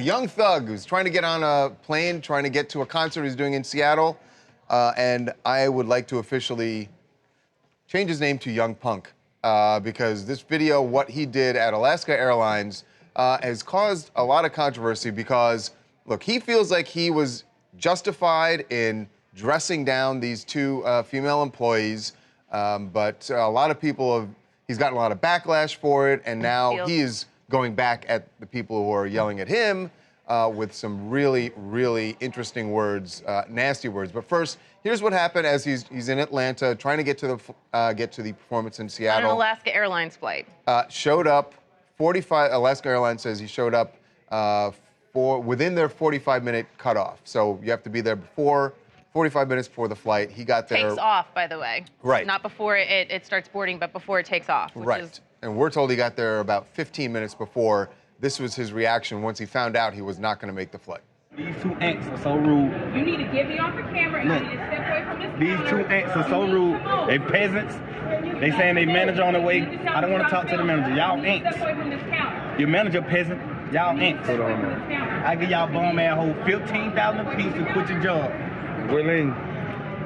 young thug who's trying to get on a plane, trying to get to a concert he's doing in Seattle. And I would like to officially change his name to Young Punk because this video, what he did at Alaska Airlines, has caused a lot of controversy because, look, he feels like he was justified in dressing down these two female employees, but a lot of people he's gotten a lot of backlash for it, and now he is going back at the people who are yelling at him with some really, really interesting words, nasty words. But first, here's what happened as he's in Atlanta trying to get to the performance in Seattle. On an Alaska Airlines flight. Showed up, Alaska Airlines says he showed up within their 45-minute cutoff. So you have to be there before 45 minutes before the flight. He got there. Takes off, by the way. Right. Not before it starts boarding, but before it takes off. Right. And we're told he got there about 15 minutes before. This was his reaction once he found out he was not going to make the flight. These two ants are so rude. You need to get me off the camera and Look, you need to step away from this these camera. two ants are so rude. They peasants. They saying they manager on the way. I don't want to talk to the manager. Y'all ants. Step away from this counter. Your manager peasant. Y'all ants. I give y'all bum ass hold 15,000 a piece to quit your job. Willing.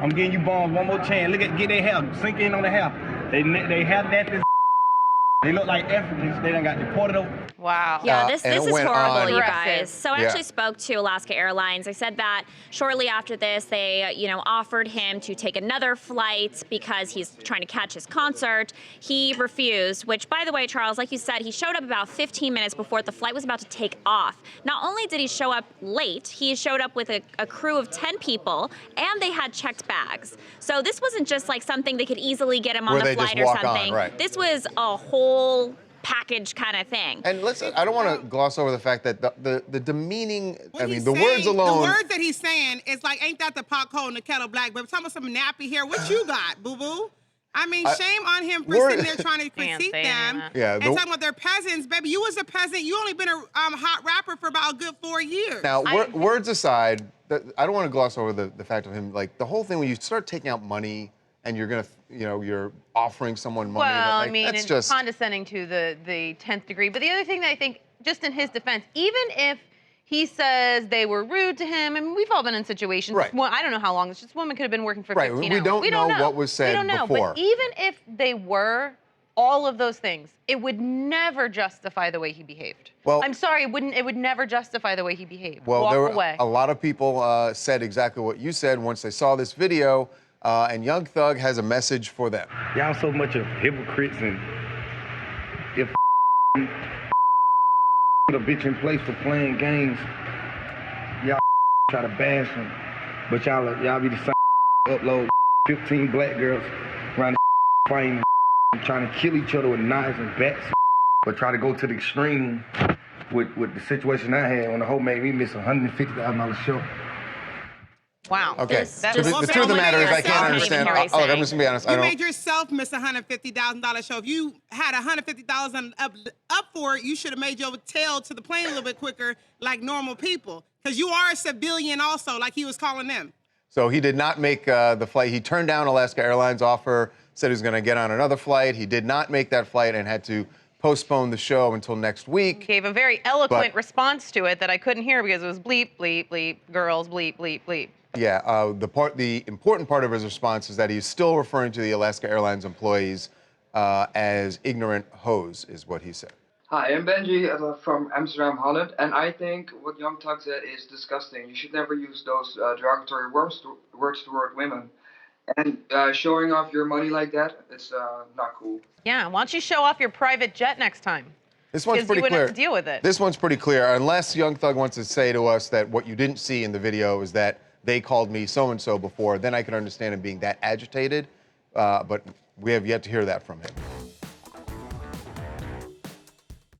I'm giving you bums one more chance. Look at get their hair. Sink in on the hair. They have that. They look like Africans. They done got deported over. Wow. Yeah, this is horrible, you guys. Aggressive. So I actually spoke to Alaska Airlines. I said that shortly after this, they, offered him to take another flight because he's trying to catch his concert. He refused, which, by the way, Charles, like you said, he showed up about 15 minutes before the flight was about to take off. Not only did he show up late, he showed up with a crew of 10 people, and they had checked bags. So this wasn't just like something they could easily get him on the flight or something. Right. This was a whole package kind of thing. And I don't want to gloss over the fact that the demeaning, the words The alone. words that he's saying is like, ain't that the pot cold and the kettle black? But talking about some nappy hair, what you got, boo-boo? I mean, shame on him for sitting there trying to critique them and talking about their peasants. Baby, you was a peasant. You only been a hot rapper for about a good 4 years. Now, words aside, I don't want to gloss over the fact of him, like, the whole thing when you start taking out money and you're going to, you're offering someone money. Well, I mean, it's just condescending to the 10th degree. But the other thing that I think, just in his defense, even if he says they were rude to him, I mean, we've all been in situations. Right. Well, I don't know how long. This woman could have been working for 15 hours. We don't know what was said before. We don't know. But even if they were, all of those things, it would never justify the way he behaved. Well, I'm sorry, it would never justify the way he behaved. Well, Walk there were away. a lot of people said exactly what you said once they saw this video, and Young Thug has a message for them. Y'all so much of hypocrites, and if put a bitch in place for playing games, y'all try to bash him, but y'all be the same upload 15 black girls around the fighting and trying to kill each other with knives and bats, but try to go to the extreme with the situation I had when the hoe made me miss a $150,000 show. Wow. Okay. The truth of the matter is I can't understand. I'm just going to be honest. You made yourself miss a $150,000 show. If you had $150 up for it, you should have made your tail to the plane a little bit quicker like normal people. Because you are a civilian also, like he was calling them. So he did not make the flight. He turned down Alaska Airlines offer, said he was going to get on another flight. He did not make that flight and had to postpone the show until next week. Gave a very eloquent response to it that I couldn't hear because it was bleep, bleep, bleep, girls, bleep, bleep, bleep. Yeah, the important part of his response is that he's still referring to the Alaska Airlines employees as ignorant hoes, is what he said. Hi, I'm Benji from Amsterdam, Holland, and I think what Young Thug said is disgusting. You should never use those derogatory words toward women. And showing off your money like that, it's not cool. Yeah, why don't you show off your private jet next time? This one's pretty clear. You wouldn't clear. have to deal with it. This one's pretty clear, unless Young Thug wants to say to us that what you didn't see in the video is that they called me so-and-so before, then I can understand him being that agitated, but we have yet to hear that from him.